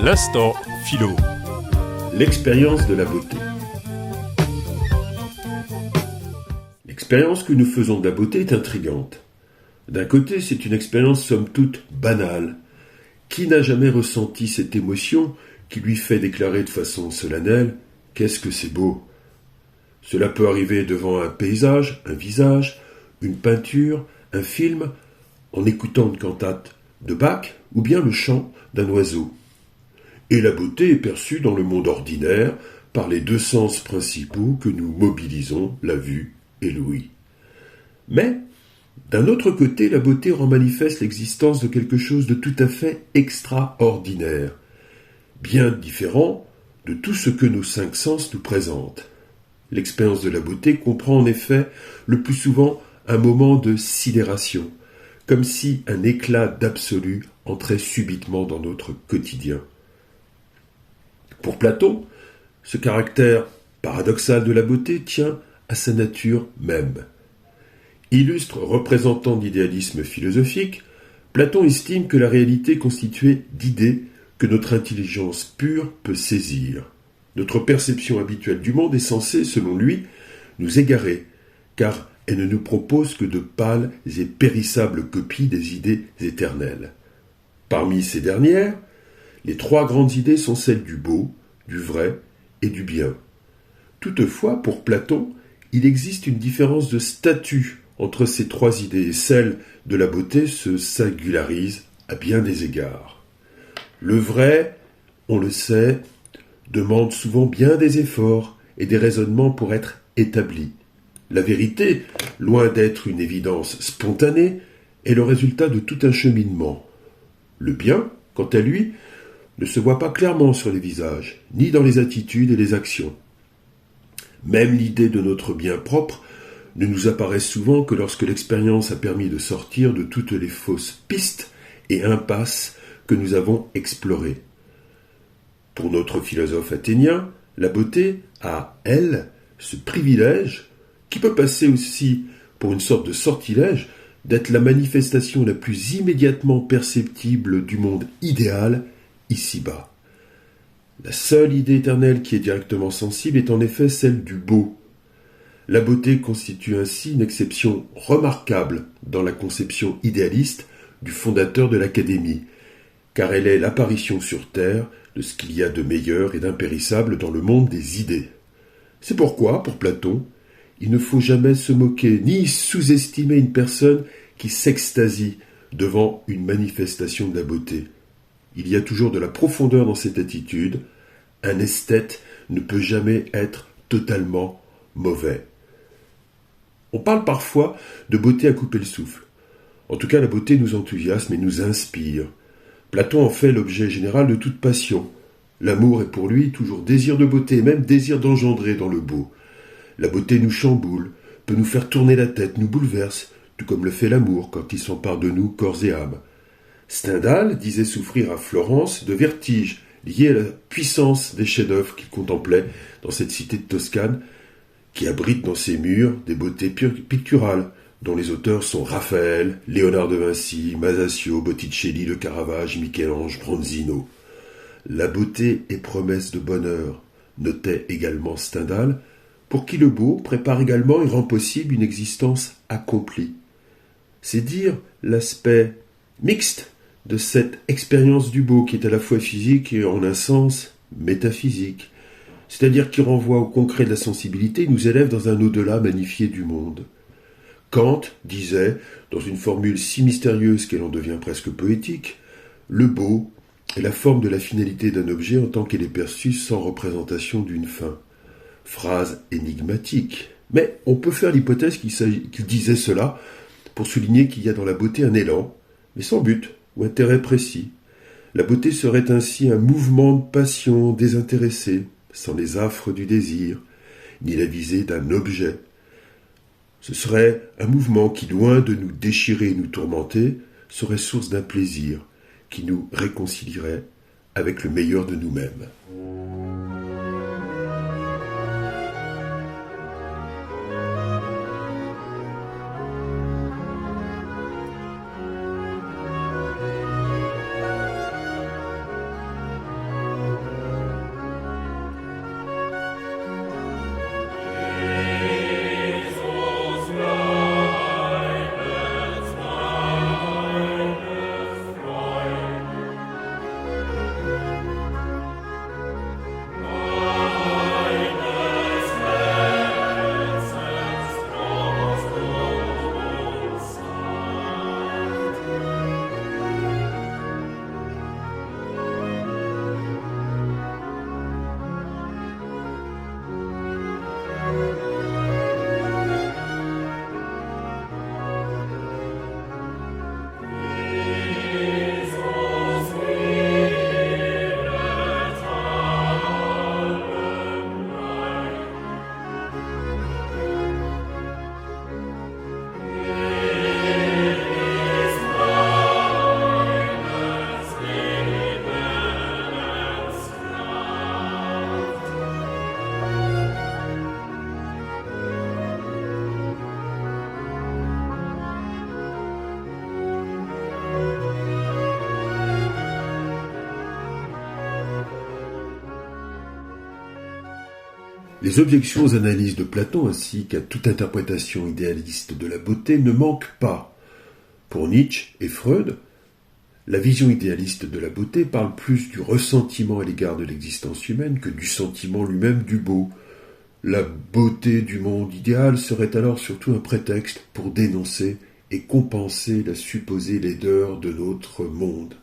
L'instant philo. L'expérience de la beauté. L'expérience que nous faisons de la beauté est intrigante. D'un côté, c'est une expérience somme toute banale. Qui n'a jamais ressenti cette émotion qui lui fait déclarer de façon solennelle « Qu'est-ce que c'est beau ?» Cela peut arriver devant un paysage, un visage, une peinture, un film, en écoutant une cantate de Bach ou bien le chant d'un oiseau. Et la beauté est perçue dans le monde ordinaire par les deux sens principaux que nous mobilisons, la vue et l'ouïe. Mais, d'un autre côté, la beauté rend manifeste l'existence de quelque chose de tout à fait extraordinaire, bien différent de tout ce que nos cinq sens nous présentent. L'expérience de la beauté comprend en effet le plus souvent un moment de sidération, comme si un éclat d'absolu entrait subitement dans notre quotidien. Pour Platon, ce caractère paradoxal de la beauté tient à sa nature même. Illustre représentant d'idéalisme philosophique, Platon estime que la réalité est constituée d'idées que notre intelligence pure peut saisir. Notre perception habituelle du monde est censée, selon lui, nous égarer, car elle ne nous propose que de pâles et périssables copies des idées éternelles. Parmi ces dernières, les trois grandes idées sont celles du beau, du vrai et du bien. Toutefois, pour Platon, il existe une différence de statut entre ces trois idées et celle de la beauté se singularise à bien des égards. Le vrai, on le sait, demande souvent bien des efforts et des raisonnements pour être établi. La vérité, loin d'être une évidence spontanée, est le résultat de tout un cheminement. Le bien, quant à lui, ne se voit pas clairement sur les visages, ni dans les attitudes et les actions. Même l'idée de notre bien propre ne nous apparaît souvent que lorsque l'expérience a permis de sortir de toutes les fausses pistes et impasses que nous avons explorées. Pour notre philosophe athénien, la beauté a, elle, ce privilège, qui peut passer aussi pour une sorte de sortilège, d'être la manifestation la plus immédiatement perceptible du monde idéal, ici-bas. La seule idée éternelle qui est directement sensible est en effet celle du beau. La beauté constitue ainsi une exception remarquable dans la conception idéaliste du fondateur de l'Académie, car elle est l'apparition sur Terre de ce qu'il y a de meilleur et d'impérissable dans le monde des idées. C'est pourquoi, pour Platon, il ne faut jamais se moquer ni sous-estimer une personne qui s'extasie devant une manifestation de la beauté. Il y a toujours de la profondeur dans cette attitude. Un esthète ne peut jamais être totalement mauvais. On parle parfois de beauté à couper le souffle. En tout cas, la beauté nous enthousiasme et nous inspire. Platon en fait l'objet général de toute passion. L'amour est pour lui toujours désir de beauté, et même désir d'engendrer dans le beau. La beauté nous chamboule, peut nous faire tourner la tête, nous bouleverse, tout comme le fait l'amour quand il s'empare de nous corps et âme. Stendhal disait souffrir à Florence de vertige lié à la puissance des chefs-d'œuvre qu'il contemplait dans cette cité de Toscane, qui abrite dans ses murs des beautés picturales, dont les auteurs sont Raphaël, Léonard de Vinci, Masaccio, Botticelli, Le Caravage, Michel-Ange, Bronzino. La beauté est promesse de bonheur, notait également Stendhal, pour qui le beau prépare également et rend possible une existence accomplie. C'est dire l'aspect mixte de cette expérience du beau qui est à la fois physique et en un sens métaphysique, c'est-à-dire qui renvoie au concret de la sensibilité et nous élève dans un au-delà magnifié du monde. Kant disait, dans une formule si mystérieuse qu'elle en devient presque poétique, le beau est la forme de la finalité d'un objet en tant qu'elle est perçue sans représentation d'une fin. Phrase énigmatique, mais on peut faire l'hypothèse qu'il disait cela pour souligner qu'il y a dans la beauté un élan, mais sans but ou intérêt précis. La beauté serait ainsi un mouvement de passion désintéressé, sans les affres du désir, ni la visée d'un objet. Ce serait un mouvement qui, loin de nous déchirer et nous tourmenter, serait source d'un plaisir qui nous réconcilierait avec le meilleur de nous-mêmes. Les objections aux analyses de Platon ainsi qu'à toute interprétation idéaliste de la beauté ne manquent pas. Pour Nietzsche et Freud, la vision idéaliste de la beauté parle plus du ressentiment à l'égard de l'existence humaine que du sentiment lui-même du beau. La beauté du monde idéal serait alors surtout un prétexte pour dénoncer et compenser la supposée laideur de notre monde.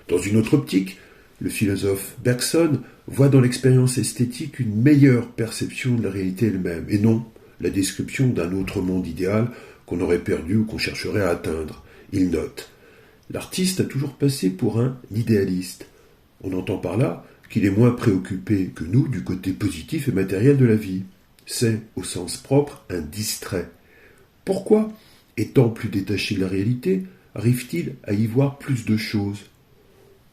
Dans une autre optique, le philosophe Bergson voit dans l'expérience esthétique une meilleure perception de la réalité elle-même, et non la description d'un autre monde idéal qu'on aurait perdu ou qu'on chercherait à atteindre. Il note « L'artiste a toujours passé pour un idéaliste. On entend par là qu'il est moins préoccupé que nous du côté positif et matériel de la vie. C'est, au sens propre, un distrait. Pourquoi, étant plus détaché de la réalité, arrive-t-il à y voir plus de choses ?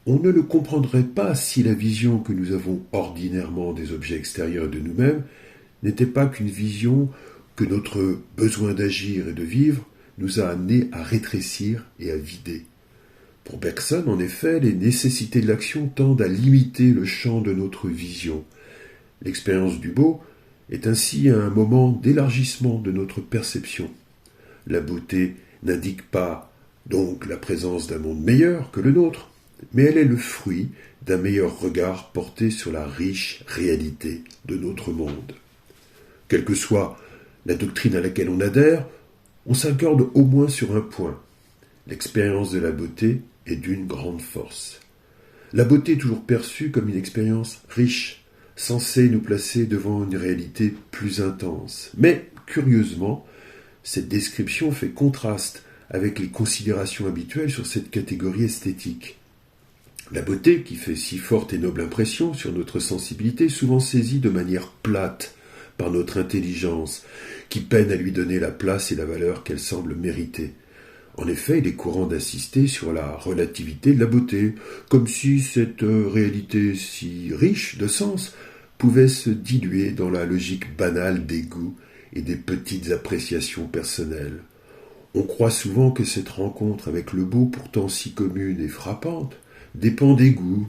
On ne le comprendrait pas si la vision que nous avons ordinairement des objets extérieurs de nous-mêmes n'était pas qu'une vision que notre besoin d'agir et de vivre nous a amenés à rétrécir et à vider. Pour Bergson, en effet, les nécessités de l'action tendent à limiter le champ de notre vision. L'expérience du beau est ainsi un moment d'élargissement de notre perception. La beauté n'indique pas donc la présence d'un monde meilleur que le nôtre, mais elle est le fruit d'un meilleur regard porté sur la riche réalité de notre monde. Quelle que soit la doctrine à laquelle on adhère, on s'accorde au moins sur un point. L'expérience de la beauté est d'une grande force. La beauté est toujours perçue comme une expérience riche, censée nous placer devant une réalité plus intense. Mais, curieusement, cette description fait contraste avec les considérations habituelles sur cette catégorie esthétique. La beauté, qui fait si forte et noble impression sur notre sensibilité, est souvent saisie de manière plate par notre intelligence, qui peine à lui donner la place et la valeur qu'elle semble mériter. En effet, il est courant d'insister sur la relativité de la beauté, comme si cette réalité si riche de sens pouvait se diluer dans la logique banale des goûts et des petites appréciations personnelles. On croit souvent que cette rencontre avec le beau, pourtant si commune et frappante, dépend des goûts,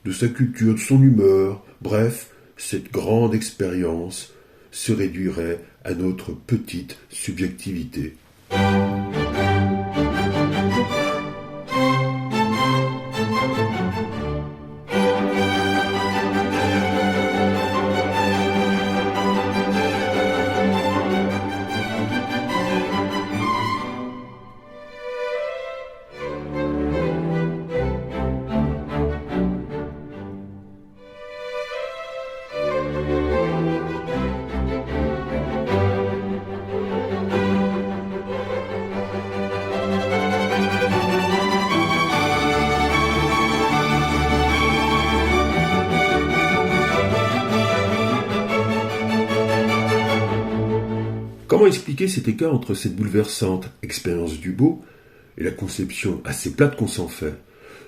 de sa culture, de son humeur, bref, cette grande expérience se réduirait à notre petite subjectivité. Comment expliquer cet écart entre cette bouleversante expérience du beau et la conception assez plate qu'on s'en fait ?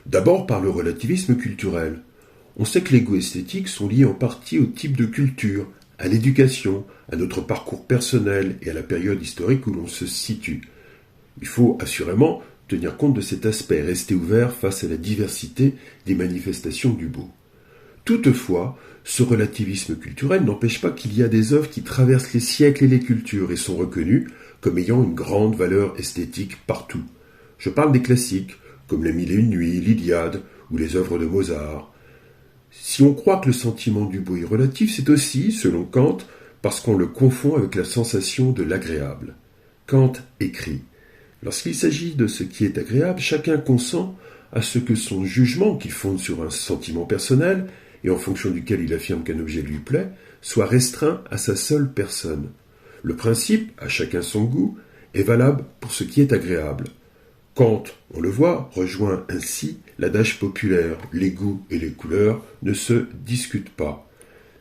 D'abord par le relativisme culturel. On sait que les goûts esthétiques sont liés en partie au type de culture, à l'éducation, à notre parcours personnel et à la période historique où l'on se situe. Il faut assurément tenir compte de cet aspect, rester ouvert face à la diversité des manifestations du beau. Toutefois, ce relativisme culturel n'empêche pas qu'il y a des œuvres qui traversent les siècles et les cultures et sont reconnues comme ayant une grande valeur esthétique partout. Je parle des classiques, comme Les Mille et une Nuits, l'Iliade ou les œuvres de Mozart. Si on croit que le sentiment du beau est relatif, c'est aussi, selon Kant, parce qu'on le confond avec la sensation de l'agréable. Kant écrit « Lorsqu'il s'agit de ce qui est agréable, chacun consent à ce que son jugement, qu'il fonde sur un sentiment personnel, et en fonction duquel il affirme qu'un objet lui plaît, soit restreint à sa seule personne. Le principe, à chacun son goût, est valable pour ce qui est agréable. Kant, on le voit, rejoint ainsi l'adage populaire « les goûts et les couleurs ne se discutent pas ».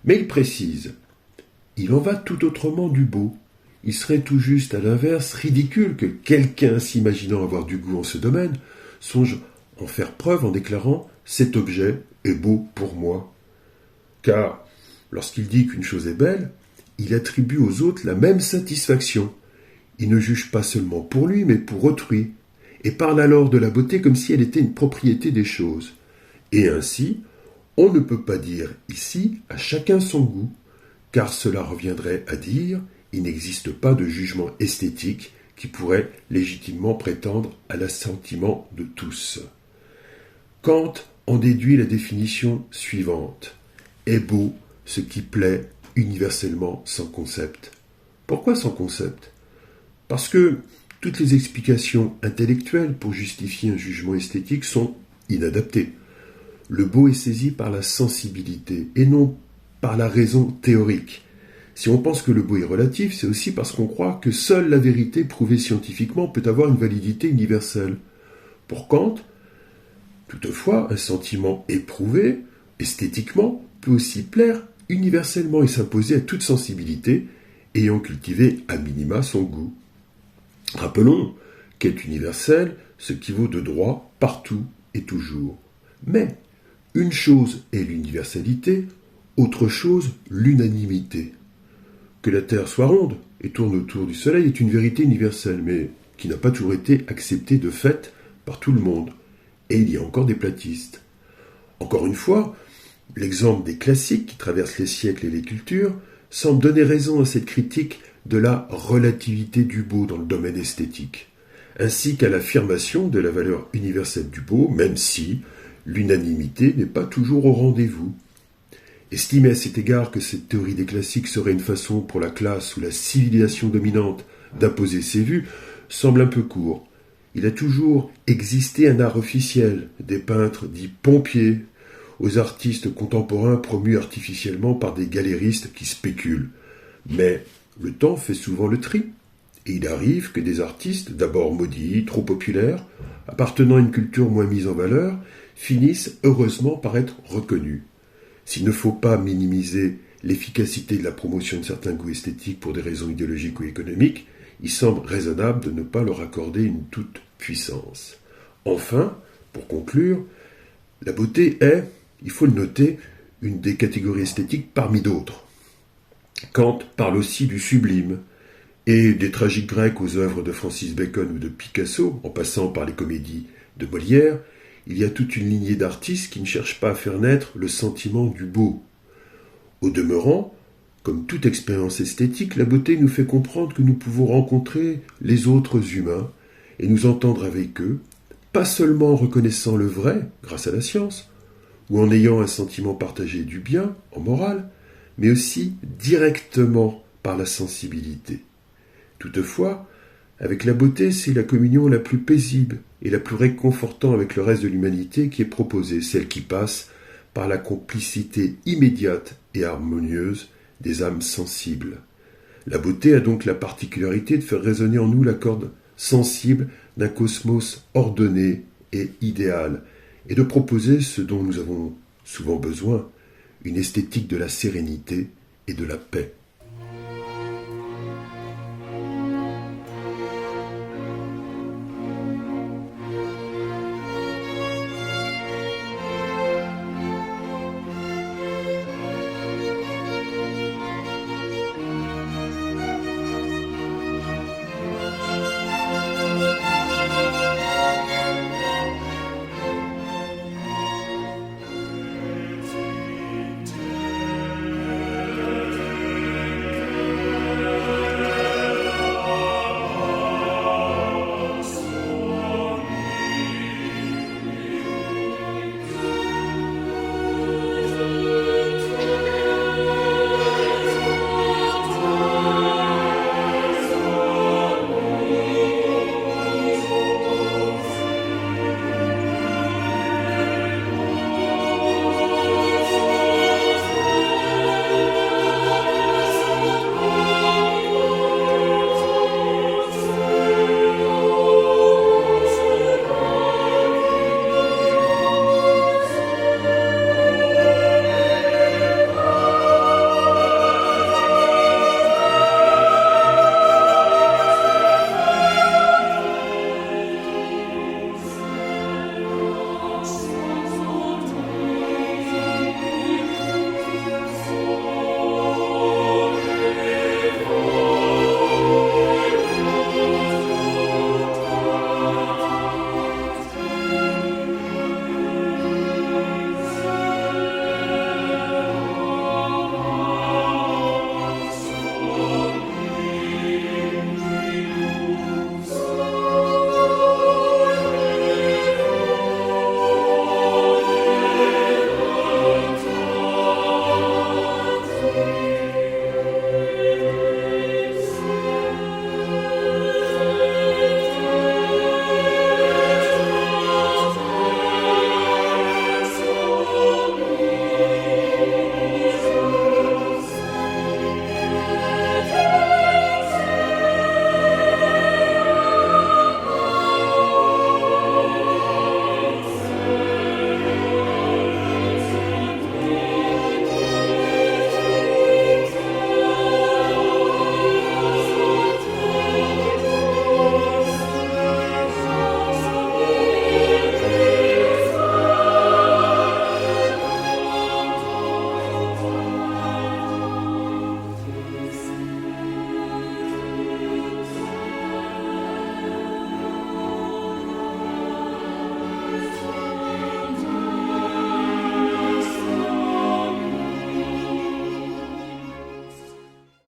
Mais il précise « il en va tout autrement du beau. Il serait tout juste à l'inverse ridicule que quelqu'un s'imaginant avoir du goût en ce domaine songe en faire preuve en déclarant « cet objet est beau pour moi ». Car, lorsqu'il dit qu'une chose est belle, il attribue aux autres la même satisfaction. Il ne juge pas seulement pour lui, mais pour autrui. et parle alors de la beauté comme si elle était une propriété des choses. Et ainsi, on ne peut pas dire ici à chacun son goût, car cela reviendrait à dire il n'existe pas de jugement esthétique qui pourrait légitimement prétendre à l'assentiment de tous. Kant en déduit la définition suivante. Est beau ce qui plaît universellement sans concept. Pourquoi sans concept ? Parce que toutes les explications intellectuelles pour justifier un jugement esthétique sont inadaptées. Le beau est saisi par la sensibilité et non par la raison théorique. Si on pense que le beau est relatif, c'est aussi parce qu'on croit que seule la vérité prouvée scientifiquement peut avoir une validité universelle. Pour Kant, toutefois, un sentiment éprouvé, esthétiquement, peut aussi plaire universellement et s'imposer à toute sensibilité ayant cultivé à minima son goût. Rappelons qu'être universel, ce qui vaut de droit partout et toujours. Mais une chose est l'universalité, autre chose l'unanimité. Que la Terre soit ronde et tourne autour du Soleil est une vérité universelle, mais qui n'a pas toujours été acceptée de fait par tout le monde. Et il y a encore des platistes. Encore une fois, l'exemple des classiques qui traversent les siècles et les cultures semble donner raison à cette critique de la relativité du beau dans le domaine esthétique, ainsi qu'à l'affirmation de la valeur universelle du beau, même si l'unanimité n'est pas toujours au rendez-vous. Estimer à cet égard que cette théorie des classiques serait une façon pour la classe ou la civilisation dominante d'imposer ses vues semble un peu court. Il a toujours existé un art officiel, des peintres dits pompiers, aux artistes contemporains promus artificiellement par des galéristes qui spéculent. Mais le temps fait souvent le tri, et il arrive que des artistes, d'abord maudits, trop populaires, appartenant à une culture moins mise en valeur, finissent heureusement par être reconnus. S'il ne faut pas minimiser l'efficacité de la promotion de certains goûts esthétiques pour des raisons idéologiques ou économiques, il semble raisonnable de ne pas leur accorder une toute puissance. Enfin, pour conclure, la beauté est, il faut le noter, une des catégories esthétiques parmi d'autres. Kant parle aussi du sublime, et des tragiques grecs aux œuvres de Francis Bacon ou de Picasso, en passant par les comédies de Molière, il y a toute une lignée d'artistes qui ne cherchent pas à faire naître le sentiment du beau. Au demeurant, comme toute expérience esthétique, la beauté nous fait comprendre que nous pouvons rencontrer les autres humains et nous entendre avec eux, pas seulement en reconnaissant le vrai grâce à la science, ou en ayant un sentiment partagé du bien, en morale, mais aussi directement par la sensibilité. Toutefois, avec la beauté, c'est la communion la plus paisible et la plus réconfortante avec le reste de l'humanité qui est proposée, celle qui passe par la complicité immédiate et harmonieuse des âmes sensibles. La beauté a donc la particularité de faire résonner en nous la corde sensible d'un cosmos ordonné et idéal, et de proposer ce dont nous avons souvent besoin, une esthétique de la sérénité et de la paix.